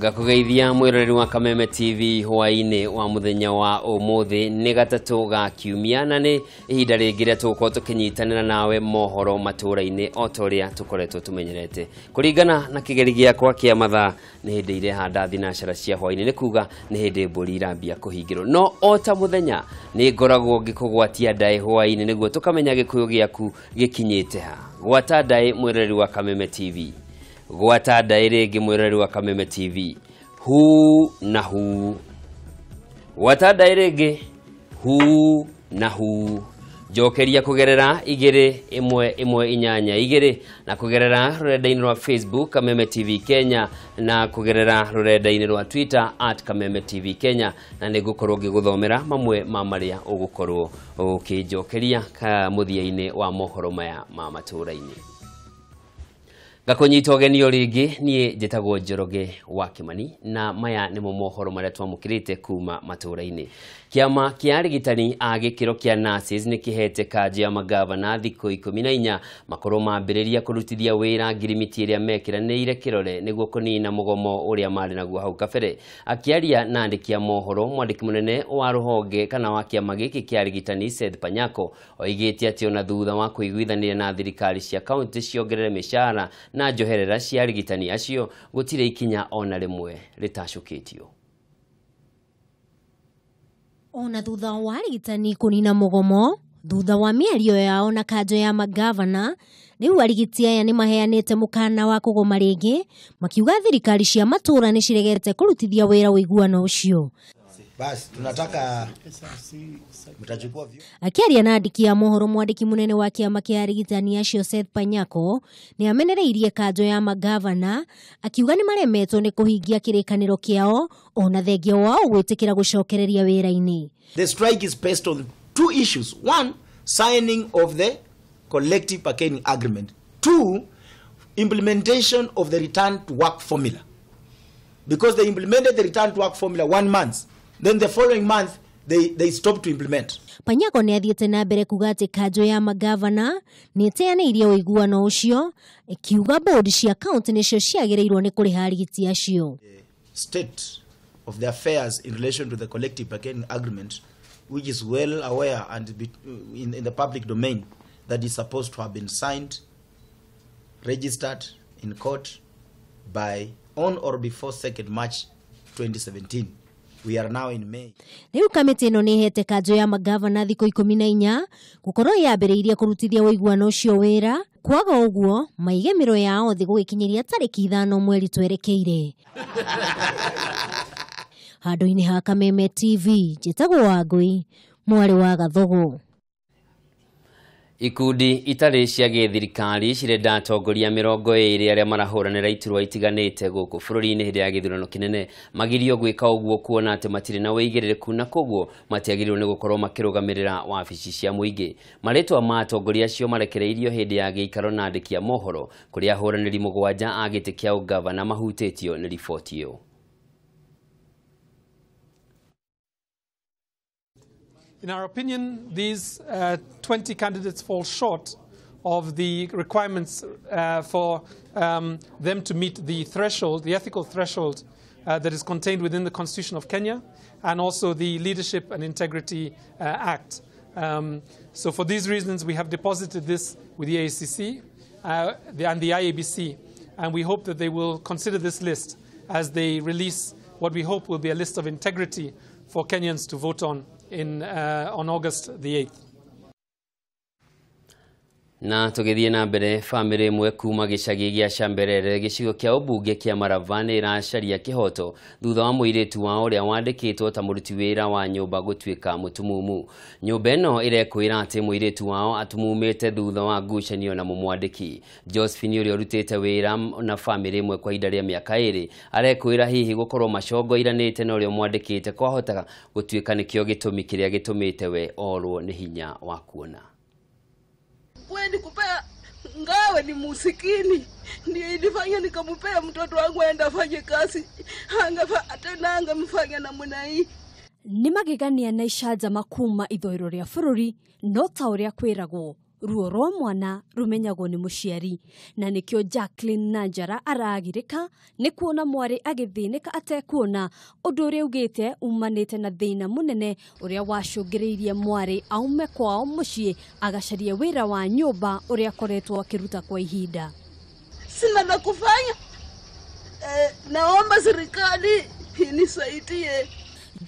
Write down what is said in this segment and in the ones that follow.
Gakugeithia mwiroreri wa Kameme TV hwaine wa muthenya wa umuthi ni gatatu ga kiumia na ni ihinda ringi ria tuko tukinyitanira nawe mohoro matura-ini otoria tukoretwo tumenyerete kuringana na kigeri giakwa kia mathaa ni hindi ire handa thinacara cia hwaine ni kuga ni hindi mburi irambia kuhingirwo no ota muthenya ni ngoragwo ngikugwatia ndae hwaine niguo tukamenya gikuyu giaku gikinyite ha gwata ndae mwiroreri wa Kameme TV gwata ndaire mwiroreri wa Kameme TV hu na hu gwata ndaire hu na hu jokeria kugerera igere imwe inyanya igere na kugerera rurenda-ini rwa Facebook Kameme TV Kenya na kugerera rurenda-ini rwa Twitter @Kameme TV Kenya na nigukorwo ngiguthomera mamwe ma maria ugukorwo ukijokeria ka muthia-ini wa mohoro maya ma matura-ini. Gakonyito genio ringi nie njitagwo Njoroge wa Kimani na maya ni mohoro maria twamukirite kuma matura-ini. Kiama kia arigitani a gikiro kia nurses ni kihete kaji ya magavana thikũ 14 makorwo mambĩrĩria kũrutithia wĩra ngirimiti iria mekiranĩire kirore niguo kunina mugomo uria mari naguo hau kabere. Akiaria na andĩki a mohoro mwandĩki munene wa ruhonge kana wa kiama gĩkĩ kia arigitani Seth Panyako oigĩte atĩ ona thutha wa kũiguithanĩria na thirikari cia kaunti ciongerere mĩcara na njoherera cia arigitani acio gũtirĩ ikinya ona rĩmwe rĩtacũkĩtio. Ona thutha wa arigitani kunina mugomo thutha wa mĩario yao na kanjo ya magavana riu arigiti aya ni maheanite mukana wa kugoma ringi makiuga thirikari cia matura ni ciregete kurutithia wira wiguano ucio. Basi tunataka mtachukua view. Akiaria na andiki ya mohoro mwandiki munene wa kiama kia arigitani acio Seth Panyako ni amenereirie kanjo ya magavana akiuga ni maremetwo ni kuhingia kirikaniro kiao ona thengia wao gwitikira gucokereria wira-ini. The strike is based on two issues. One, signing of the collective bargaining agreement. Two, implementation of the return to work formula. Because they implemented the return to work formula 1 month. Then the following month, they stopped to implement. Panyako ni athiete na mbere kuga ati kanjo ya magavana ni iteanĩirie ũiguano ucio ikiuga board cia county nicio ciagĩrĩirwo ni kũrĩha arigiti acio. State of the affairs in relation to the collective bargaining agreement, which is well aware and in the public domain, that is supposed to have been signed, registered in court by on or before 2nd March 2017. We are now in May. Riu kamiti ino ni hete kanjo ya magavana thikũ 14 gukorwo yambĩrĩirie kurutithia ũiguano ucio wĩra kwaga ũguo maigemiro yao thi gũgĩkinyiria tarĩki 5 mweri twerekeire. Handũ-inĩ ha Kameme TV njĩtagwo Wangui mwarĩ wa Gathogo. Ikundi itari cia githirikari cirenda atongoria 20 aria marahuranira iturwa itiganite guku bururi-ini hindi ya githurano kinene magirio gwika uguo kuona ati matiri na weigirireku na koguo matiagirirwo ni gukorwo makirugamirira wabici cia muingi. Maritwa ma atongoria acio marekereirio hindi ya giikaro na andiki a mohoro kuria ahuraniri 7 a giti kia ugavana mahutitio ni riboti iyo. In our opinion, these 20 candidates fall short of the requirements for them to meet the threshold, the ethical threshold that is contained within the Constitution of Kenya and also the Leadership and Integrity Act. So for these reasons, we have deposited this with the AACC and the IABC, and we hope that they will consider this list as they release what we hope will be a list of integrity for Kenyans to vote on August the 8th. Na tugithie na mbere family imwe kuma gicagi gia Shamberere gicigo kia ubunge kia Maravani iracaria kihoto thutha wa muiritu wa uria wandikitwo ta muruti wira wa nyumba gutwika mutumumu. Nyumba ino irekwira ati muiritu wao atumumite thutha wa ngucanio na mumwandiki. Josephine uria urutite wira na family imwe kwa ihinda ria miaka 2 arekwira hihi gukorwo macongo iranite na uria mwandikite kwahota gutwika nikio gitumi kiria gitumite we orwo ni hinya wa kuona. Wewe nikupea ngawe ni musikini ndio ilifanya nikamupea mtoto wangu aenda afanye kazi tena angemfanya namna hii. Ni magegania na icaja makuma ithoiro ria bururi no ta uria kwiragwo ruo rwa mwana rumenyagwo ni muciari na nikio Jacqueline Nanjara aragirika ni kuona mwari agithinika atekuona undu uria ugite umanite na thina munene uria wacungiriirie mwari aume kwao mucii agacaria wira wa nyumba uria koretwo akiruta kwa ihinda. Sina la kufanya. Naomba serikali inisaidie.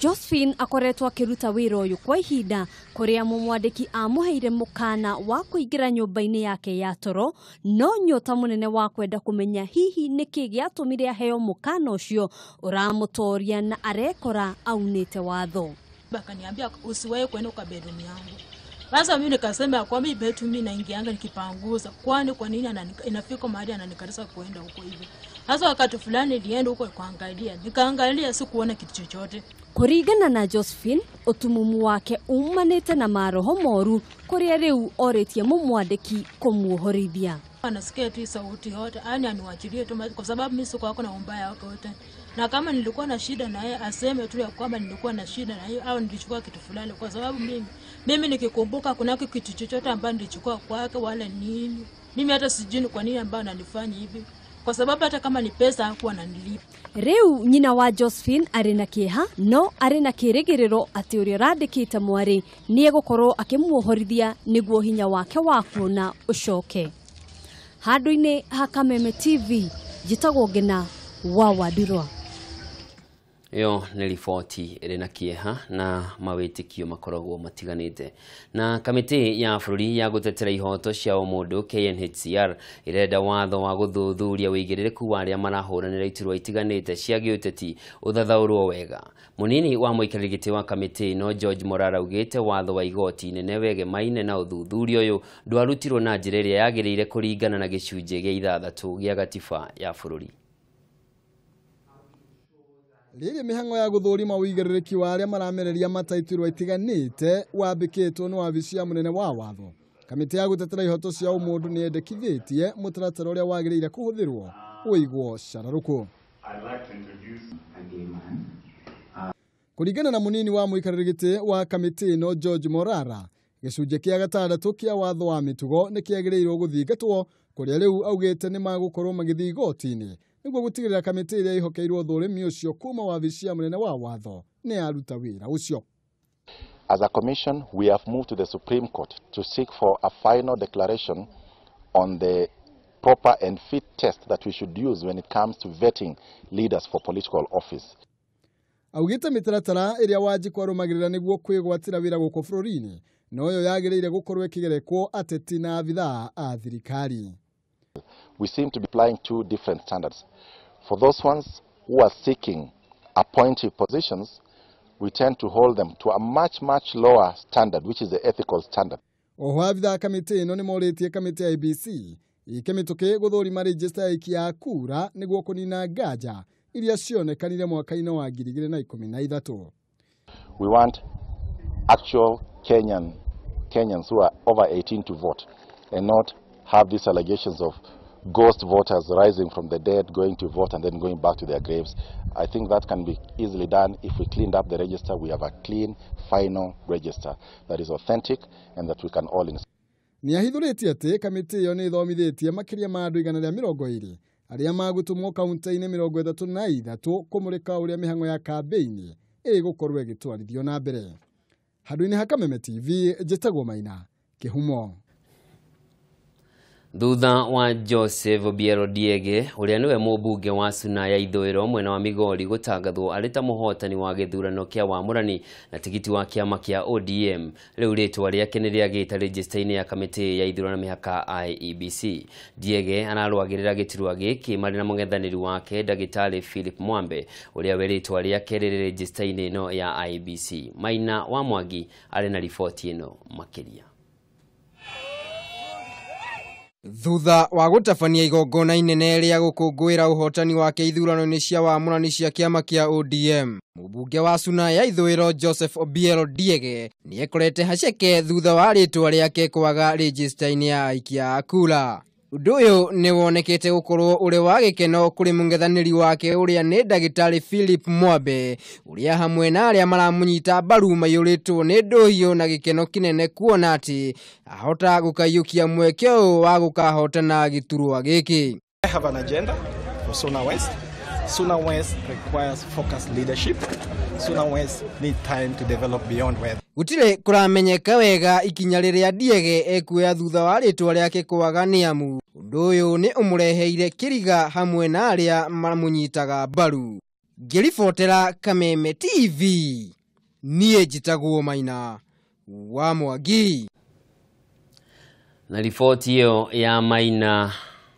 Josephine akoretwo akiruta wira uyu kwa ihinda kuria mumwandiki amuheire mukana wa kuingira nyumba-ini yake ya toro, no nyota munene wa kwenda kumenya hihi niki giatumire aheo mukana ucio uramutoria na arekora aunite watho. Bakaniambia usiwahi kwenda kwa bedroom yangu. Sasa mimi nikasema kwa mimi bedroom mimi naingianga nikipanguza. Kwani kwa nini inafika mahali ananikarisa kuenda huko hivi? Sasa wakati fulani nilienda huko kuangalia. Nikaangalia sikuona kitu chochote. Kurigana na Josephine, utumumu wake umanite na maroho moru kuria riu oretie mumwandiki kumuhorithia. Anasikia tu sauti yote, yani aniwachilie tu kwa sababu mimi siko wako na umbaya wako wote. Na kama nilikuwa na shida na yeye aseme tu ya kwamba nilikuwa na shida na yeye au nilichukua kitu fulani, kwa sababu mimi nikikumbuka kuna kitu chochote ambacho nilichukua kwake wala nini. Mimi hata sijui kwa nini ambaye ananifanya hivi. Kwa sababu hata kama ni pesa hakuwa ananilipa. Riu nyina wa Josephine arina kieha no arina kirigiriro ati uria randikite mwari ni egukorwo akimuohorithia niguo hinya wake wa kuona ucoke. Handu-ini ha Kameme TV jitagwo Ngina wa Wadirwa. Yo nĩ riboti ĩrĩ na kĩeha na mawĩtĩkio makoragwo matiganĩte. Na kamĩtĩ ya bũrũri ya gũtetera ihoto cia mũndũ KNHCR ĩrenda watho wa gũthuthuria wĩigĩrĩrĩku wa arĩa marahũranĩra iturwa itiganĩte cia gĩũteti ũthathaũrwo wega. Mũnini wa mũikarĩri gĩtĩ wa kamĩtĩ ĩno George Morara augĩte watho wa igoti inene wegemaine na ũthuthuria ũyũ ndwarutirwo na njĩra ĩrĩa yagĩrĩire kũringana na gĩcunjĩ gĩa 6 gĩa gatiba ya bũrũri. Rĩrĩ mihango ya guthurima uigĩrĩrĩki wa arĩa maramereria mataitirwo itiganĩte wambĩkĩtwo nĩ wabici ya munene wa watho. Kamĩtĩ ya gũtetera ihoto cia ũmũndũ nĩ yendekithĩtie mũtaratara ũrĩa wagĩrĩire kũhũthĩrwo ũigwo cararũkũ. Kũringana na munini wa mũikarĩri gĩtĩ wa kamĩtĩ ĩno George Morara, gĩcunjĩ kĩa 6 kĩa watho wa mĩtugo nĩ kĩagĩrĩirwo gũthingatwo, kũrĩa rĩu augĩte nĩ magũkorwo magĩthiĩ igoti-inĩ nĩguo gũtigĩrĩra kamĩtĩ ĩrĩa ĩhokeirwo ũthũrimi ũcio kuma wabici ya munene wa watho nĩ yaruta wĩra ũcio. As a commission, we have moved to the Supreme Court to seek for a final declaration on the proper and fit test that we should use when it comes to vetting leaders for political office. Augĩte mĩtaratara ĩrĩa Wanjikũ arũmagĩrĩra nĩguo kwĩgwatĩra wĩra gũkũ bũrũri-inĩ noyo yagĩrĩire gũkorwo ĩkĩgerekwo ateti na abithaa a thirikari. We seem to be applying two different standards. For those ones who are seeking appointive positions, we tend to hold them to a much lower standard, which is the ethical standard. Oho abithaa kamĩtĩ ĩno nĩ morĩtie kamĩtĩ ya IEBC ikĩmĩtũkĩ gũthũrima register ya kura nĩguo kũnina nganja iria cionekanire mwaka-inĩ wa 2013. We want actual Kenyans who are over 18 to vote and not have these allegations of ghost voters rising from the dead, going to vote and then going back to their graves. I think that can be easily done if we cleaned up the register. We have a clean, final register that is authentic and that we can all install. Ni ahithũrĩtie atĩ kamĩtĩ ĩyo nĩ ĩthomithĩtie makĩria ma andũ 120 arĩa magũtũmwo kaunti-inĩ 33 kũmũrĩka ũrĩa mĩhang'o ya kambĩini ĩgũkorwo ĩgĩtwarithio na mbere. Handũ-inĩ ha Kameme TV njĩtagwo Maina Kĩhumo. Thutha wa Joseph Obiero Diege uria niwe mũmbunge wa Suna ya ithũĩro mwena wa Migori gũtangathwo arĩ ta mũhotani wa gĩthurano kĩa wamũrani na tigiti wa kĩama kĩa ODM, rĩu rĩtwa rĩake nĩ rĩagĩte register-inĩ ya kamĩtĩ ya ithurano mĩhaka IEBC. Diege ararũagĩrĩra gĩturwa gĩkĩ marĩ na mũng'ethanĩri wake Ndagĩtarĩ Philip Mwambe uria we rĩtwa rĩake rĩrĩ register-inĩ ĩno ya IEBC. Maina wa Mwangi arĩ na riboti ĩno makĩria. Thutha wa gũtabania igongona inene rĩa gũkũngũĩra ũhotani wake ithurano-inĩ cia wamũrani cia kĩama kĩa ODM, mũmbunge wa Suna ya ithũĩro Joseph Obiero Diege nĩ ekorete haceke thutha wa rĩtwa rĩake kwaga register-inĩ ya aikia a kura. Undu uyu ni wonekete gukorwo uri wa gikeno kuri mungethaniri wake uria ni ndagitari Philip Mwambe uria hamwe na aria maramunyita mbaru mayuritwo ni nduhiyo na gikeno kinene kuona ati ahota gukayukia mwekeo wa gukahotana giturwa giki. I have an agenda for Suna West. Suna West requires focused leadership. Suna West need time to develop beyond where. Gutire kuramenyeka wega ikinya riria Ndiege ekuya thutha wa ritwa riake kwaga niamu. Undu uyu ni umureheire kiriga hamwe na aria maramunyitaga mbaru. Ngiribotera Kameme TV. Nie njitagwo Maina wa Mwangi. Na riboti hiyo ya Maina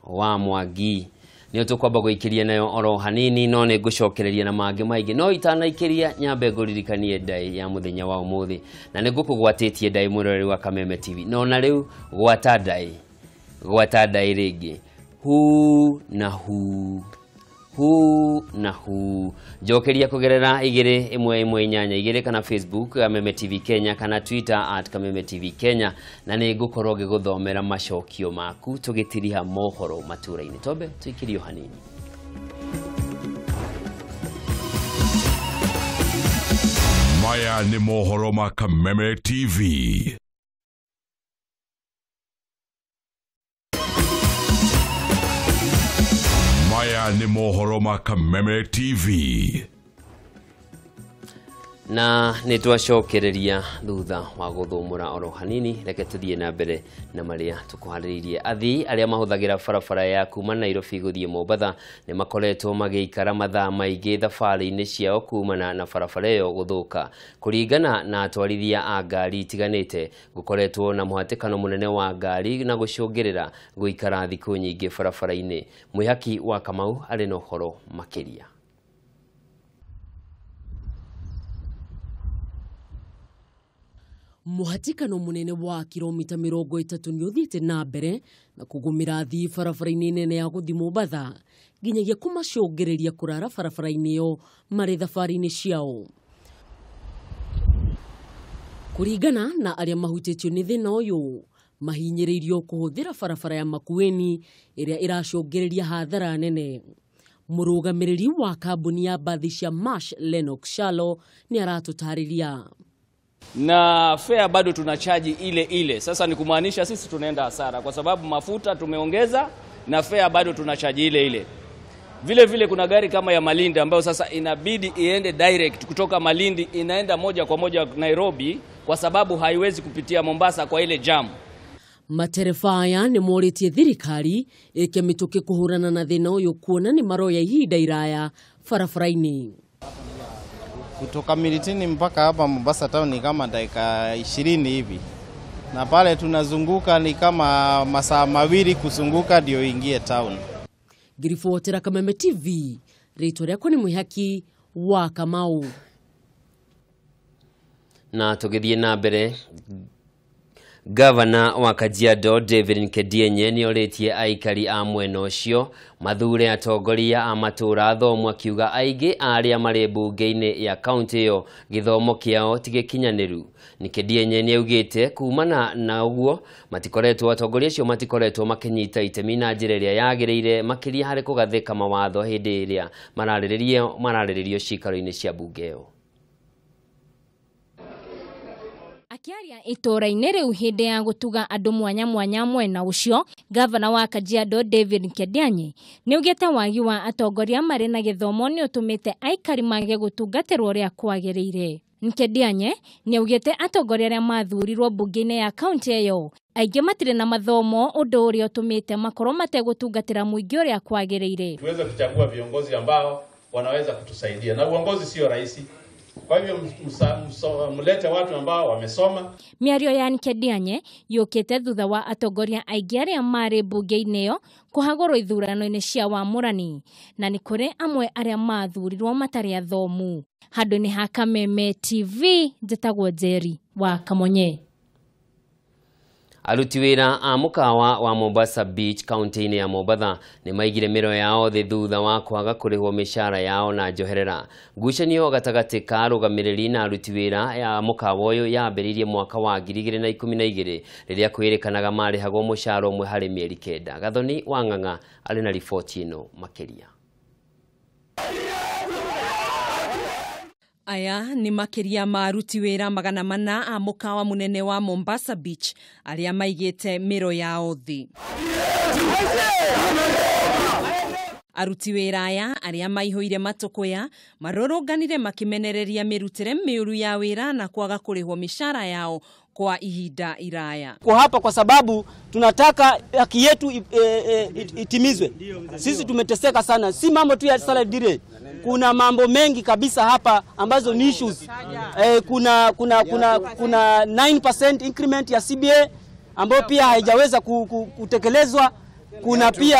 wa Mwangi niyo tukwamba guikiria nayo oro hanini, no ne gucokereria na mangi maingi no itanaikiria nyambe nguririkanie ndai ya muthenya wa umuthi na ne gukugwatitie ndai murori wa Kameme TV no na riu gwata ndai ringi hu na hu jokeria kugerera 211 kana Facebook Kameme TV Kenya kana Twitter @Kameme TV Kenya na ni ngukorwo ngiguthomera macokio maku tugitiriha mohoro matura-ini tobe tuikirio hanini. Maya ni mohoro ma Kameme TV. Maya ni mohoro ma Kameme TV. Na nitwacokereria thutha wa guthumura oro hanini, reke tuthie na mbere na maria tukuhariririe. Athii aria mahuthagira barabara ya kuma Nairobi guthie Mombasa ni makoretwo magiikara mathaa maingi thabari-ini ciao kumana na barabara iyo guthuka. Kuringana na atwarithia a ngari itiganite, gukoretwo na muhatikano munene wa ngari na gucungirira guikara thiku nyingi barabara-ini. Mwihaki wa Kamau ari na uhoro makiria. Muhatikano munene wa kilomita 30 ni uthiite na mbere na kugumira athii barabara-ini nene ya guthii Mombasa nginyagia kumacungiriria kurara barabara-ini iyo mari thabari-ini ciao. Kuringana na aria mahutitio ni thina uyu, mahinyiriirio kuhuthira barabara ya Makueni iria iracungiriria hathara nene. Murugamiriri wa kambuni ya bathi cia Marsh Lennox Shalo ni aratutariria. Na fare bado tunachaji ile. Sasa ni kumaanisha sisi tunaenda hasara kwa sababu mafuta tumeongeza na fare bado tunachaji ile. Vile kuna gari kama ya Malindi ambayo sasa inabidi iende direct kutoka Malindi inaenda moja kwa moja Nairobi kwa sababu haiwezi kupitia Mombasa kwa ile jam. Matereba aya ni moritie thirikari ikemituke kuhurana na thina uyu kuona ni maroya ihinda iraya barabara-ini. Kutoka Miritini mpaka hapa Mombasa town ni kama dakika 20 hivi. Na pale tunazunguka ni kama masaa mawili kuzunguka ndio ingie town. Ngiribotera Kameme TV, rĩtwa rĩakwa ni Mwihaki wa Kamau. Na tugithie na mbere, Gavana wa Kajiado David Nkedienye ni oritie aikari a mwena ucio mathure atongoria a matura thomu akiuga aingĩ aria mari bunge-ini ya kaunti iyo githomo kiao tigikinyaniru. Nkedienye ni augite kumana na uguo matikoretwo atongoria acio matikoretwo makinyita itemi na njira iria yagiriire makiria hari kugathika mawatho hindi iria mararĩrĩrio cikaro-ini cia bunge iyo. Akiaria itora-ini riu hindi ya gutuga andu mwanya mwena ucio, Gavana wa Kajiado David Nkedienye ni ugite wagi wa atongoria mari na githomo ni utumite aikari mage gutungatirwo ria kwagiriire. Nkedienye ni ugite atongoria aria mathurirwo bunge-ini ya kaunti iyo aingi matire na mathomo undu uria utumite makorwo mategutungatira muingi uria kwagiriire. Tuweze kuchagua viongozi ambao wanaweza kutusaidia na uongozi sio rahisi. Kwa hivyo mlete watu ambao wamesoma. Miario ya Nkedienye yukite thutha wa atongoria aingi aria mari bunge-ini iyo kuhagurwo ithurano-ini cia wamurani na ni kuri amwe aria mathurirwo matari athomu. Handu-ini ha Kameme TV, njitagwo Njeri wa Kamonye. Aruti wĩra a mũkawa wa Mombasa Beach kaunti-inĩ ya Mombasa nĩ maigire mĩro yao thĩ thutha wa kwaga kũrĩhwo mĩcara yao na njoherera. Ngucanio gatagatĩ ka arũgamĩrĩri na aruti wĩra ya mũkawa ũyũ yambĩrĩirie mwaka wa 2012 rĩrĩa kwĩrĩkanaga marĩhagwo mũcara ũmwe harĩ mĩeri 9. Gathoni Wang'ang'a arĩ na riboti ĩno makĩria. Aya ni makiria maruti wĩra 400 a mũkawa munene wa Mombasa Beach arĩa maigĩte mĩro yao thĩ. Aruti wĩra aya arĩa maihũire matũkũya marũrũnganire makimenereria mĩrutĩre mĩũru ya wĩra na kwaga kũrĩhwo mĩcara yao kwa ihinda iraya. Kwa hapa kwa sababu tunataka haki yetu itimizwe. Sisi tumeteseka sana. Si mambo tu ya salary delay. Kuna mambo mengi kabisa hapa ambazo ni issues. Kuna 9% increment ya CBA ambayo pia haijaweza kutekelezwa.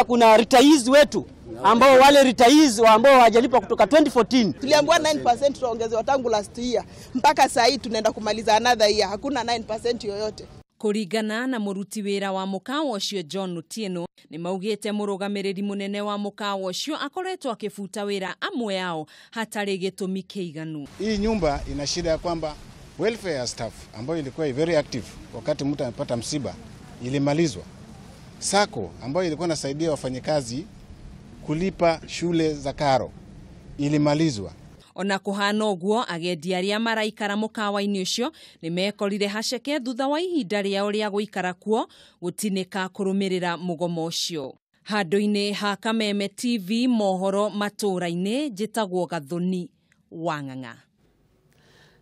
Kuna retirees wetu ambao wale retirees ambao hawajalipa kutoka 2014. Tuliambiwa 9% tuongezewa tangu last year. Mpaka sasa hii tunaenda kumaliza another year. Hakuna 9% yoyote. Kuringana na muruti wĩra wa mũkawa ũcio John Otieno ni maugĩte mũrũgamĩrĩri munene wa mũkawa ũcio akoretwo akifuta wĩra amwe yao hatarĩ gĩtũmi kĩiganu. Hii nyumba ina shida ya kwamba welfare staff ambayo ilikuwa very active wakati mtu amepata msiba ilimalizwa. Sako ambayo ilikuwa inasaidia wafanyikazi kulipa shule za karo ilimalizwa. Ona kuhana ũguo agendi arĩa maraikara mũkawa-inĩ ũcio nĩ mekorire haceke thutha wa ihinda rĩao rĩa gũikara kuo gũtinĩka kũrũmĩrĩra mũgomo ũcio. Handũ-inĩ ha Kameme TV mohoro matũra-inĩ njĩtagwo Gathoni Wang'ang'a.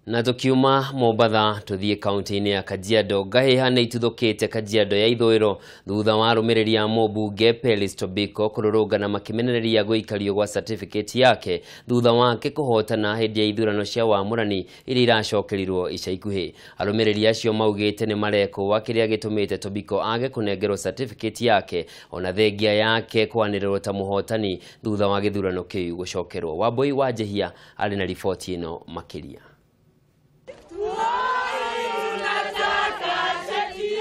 Na tukiuma Mombasa tuthie kaunti-inĩ ya Kajiado. Ngahĩha nĩ ituthũkĩte Kajiado ya ithũĩro thutha wa arũmĩrĩri a mũmbunge Pelis Tobiko kũrũrũngana makimenereria gũikario gwa certificate yake thutha wake kũhotana hĩndĩ ya ithurano cia wamũrani iria iracokerirwo ica ikuhĩ. Arũmĩrĩri acio maugĩte nĩ marekwo kĩrĩa gĩtũmĩte Tobiko age kũnengerwo certificate yake ona thengia yake kwanĩrĩrwo ta mũhotani thutha wa gĩthurano kĩu gũcokerwo. Wambui wa Njehia arĩ na riboti ĩno makĩria.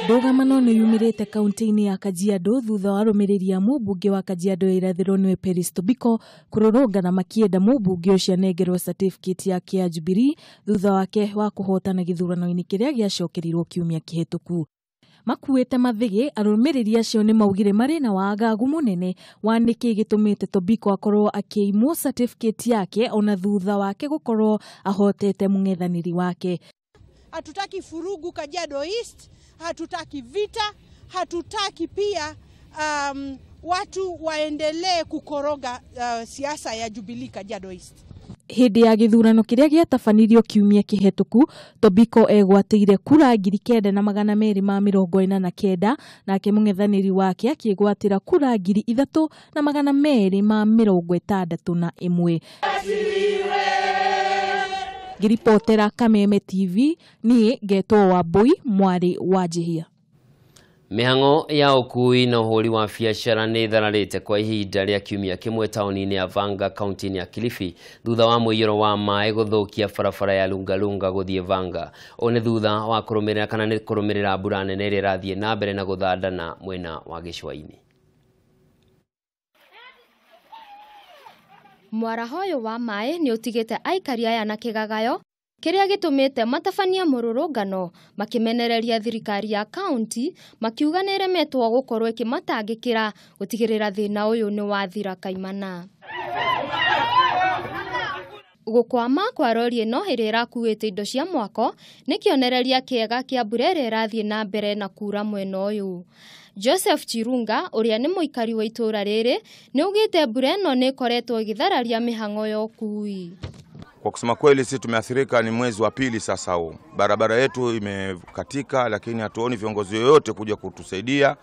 Ndũgamano nĩ yumirĩte kaunti-inĩ ya Kajiado thutha wa arũmĩrĩri a mũmbunge wa Kajiado ya irathĩro nĩwe Pelis Tobiko kũrũrũngana makĩenda mũmbunge ũcio anengerwo certificate yake ya Jubilee thutha wake wa kũhotana gĩthurano-inĩ kĩrĩa gĩacokerirwo kiumia kĩhĩtũku. Makuĩte mathĩgĩ, arũmĩrĩri acio nĩ maugire marĩ na wagagu mũnene wa nĩkĩ gĩtũmĩte Tobiko akorwo akĩimwo certificate yake ona thutha wake gũkorwo ahotete mũng'ethanĩri wake. Hatutaki furugu Kajiado East, hatutaki vita, hatutaki pia watu waendelee kukoroga siasa ya Jubilee Kajiado East. Hĩndĩ ya gĩthurano kĩrĩa gĩatabanirio kiumia kĩhĩtũku, Tobiko egwatĩire kura 9,249 nake mũng'ethanĩri wake akĩgwatĩra kura 3,261. Ngiripotera Kameme TV ni ngetwo Wambui Mwari wa Njehia. Mĩhang'o ya ũkui na ũhũri wa biacara nĩ thararĩte kwa ihinda rĩa kiumia kĩmwe taũni-inĩ ya Vanga kaunti-inĩ ya Kilifi thutha wa mũiyũro wa maĩ gũthũkia barabara ya Lungalunga gũthiĩ Vanga. One thutha wa kũrũmĩrĩra kana nĩ kũrũmĩrĩra mbura nene ĩrĩa ĩrathiĩ na mbere na gũthandana mwena wa gĩcũa-inĩ. Mwaraho ũyũ wa maĩ nĩ ũtigĩte aikari aya na kĩgagayo kĩrĩa gĩtũmĩte matabania mũrũrũngano makimenereria thirikari ya kaunti makiuga nĩ ĩremetwo gũkorwo ĩkĩmatangĩkĩra gũtigĩrĩra thĩna ũyũ nĩ wathira kaimana. Gũkwama kwa rori ĩno ĩrĩa ĩrakuĩte indo cia mwako nĩ kĩonereria kĩega kĩa mbura ĩrĩa ĩrathiĩ na mbere na kura mwena ũyũ. Joseph Chirunga ũrĩa nĩ mũikari wa itũra rĩrĩ nĩ ugĩte mbura ĩno nĩ ĩkoretwo ĩgĩthararia mĩhang'o ya ũkui. Kwa kusema kweli sisi tumeathirika, ni mwezi wa pili sasa huu. Barabara yetu imekatika lakini hatuoni viongozi yoyote kuja kutusaidia.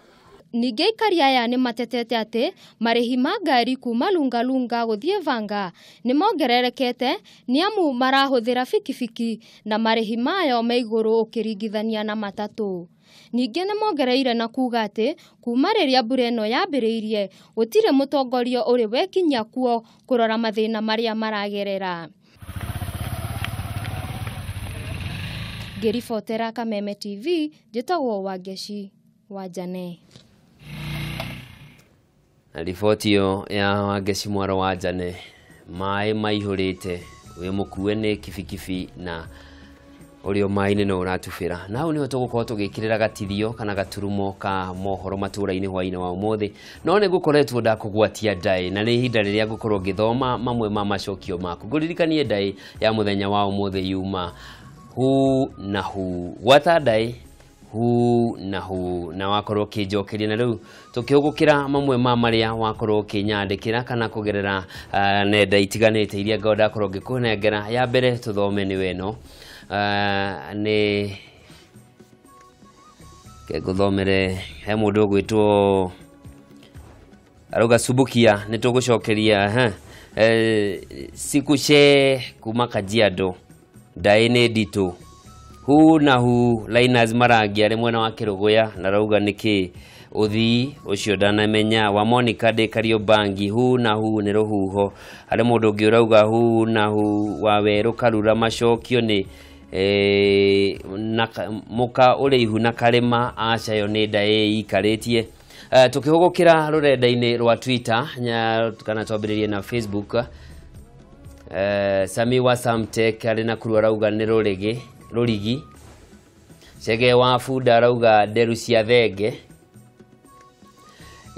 Ningĩ aikari aya nĩ matetete atĩ marĩhi ma ngari kuma Lungalunga gũthiĩ Vanga nĩ mongererekete nĩ amu marahũthĩra bikibiki na marĩhi mayo me igũrũ ũkĩringithania na matatũ. Ningĩ nĩ mongereire na kuga atĩ kuma rĩrĩa mbura ĩno yambĩrĩirie gũtirĩ mũtongoria ũrĩ wekinya kuo kũrora mathĩna marĩa maragerera. Ngiribotera Kameme TV njĩtagwo Wangeci. Wajane. Riboti yo ya Wangeci Mwaro Wanjane, mai maihurite we mukue ni kibikibi na urio mai-ini no uratubira. Na hau niho tugukorwo tugikirira gatithio kana gaturumo ka mohoro matura-ini hwa-ini wa umuthi. No ni gukoretwo ndakugwatia ndai na ni ihinda riria ngukorwo ngithoma mamwe ma macokio maku. Nguririkanie ndai ya muthenya wa umuthi yuma hu na hu gwata ndai hu na hu na wakorwo kinjokeria na riu tukihugukira mamwe ma maria wakorwo kinyandikira kana kugerera nenda itiganite iria ngoda korwo ngikunengera. Ya mbere tuthome ni weno ni keguthomere he mundu gwitwo aruga Subukia ni tugucokeria Sikushe kuma Kajiado ndai ni nditu hu na hu Linus Marangi ari mwena wa Kiruguya na rauga niki uthi ucio ndanamenya wa Monica de Kariobangi hu na hu ni ruhuho ari mundu ungi urauga hu na hu wa Weru Karura macokio ni muka uri ihu na karima acayo ni ndai ikaritie. Tukihugukira rurenda-ini rwa Twitter kana twambiririe na Facebook. Sami wa Samtek ari na kuru arauga ni rurigi Chege wa Fuda arauga nderu cia thenge.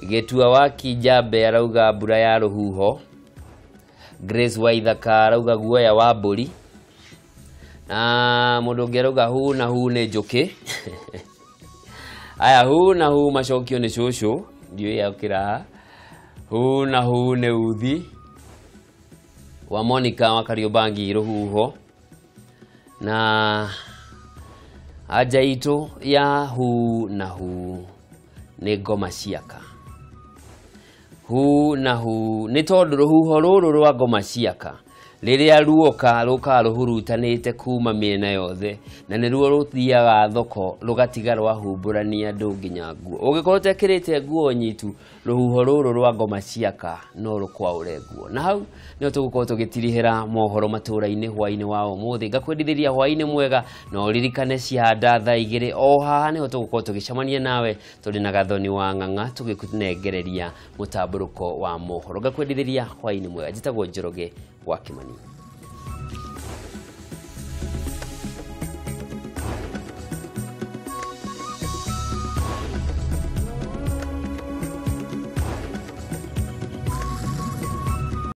Getua wa Kijabe arauga mbura ya ruhuho. Grace wa Ithaka arauga guoya wa mburi. Na mundu ungi arauga hu na hu ni njuki. Aya hu na hu macokio ni cucu ndio yakira. Hu na hu ni uthi wa Monica wa Kariobangi ruhuho. Na aja itu ya hu na hu ni ngoma ciaka. Hu na hu ni tondu ruhuho ruru rwa ngoma ciaka riria ruoka ruhurutanite kuma miena yothe na ni ruo ruthiaga thoko rugatiga rwahumburania andu nginya nguo. Ungikorwo tekirite nguo nyitu ruhuho ruru rwa ngoma ciaka no rukwaure nguo. Na hau niho tugukorwo tugitirihira mohoro matura-ini hwa-ini wa umuthi. Ngakwendithiria hwa-ini mwega na uririkane cianda thaa 2 o haha niho tugukorwo tugicamania nawe turi na Gathoni wa Ng'ang'a tugikunengereria mutamburuko wa mohoro. Ngakwendithiria hwa-ini mwega. Njitagwo Njoroge wa Kimani.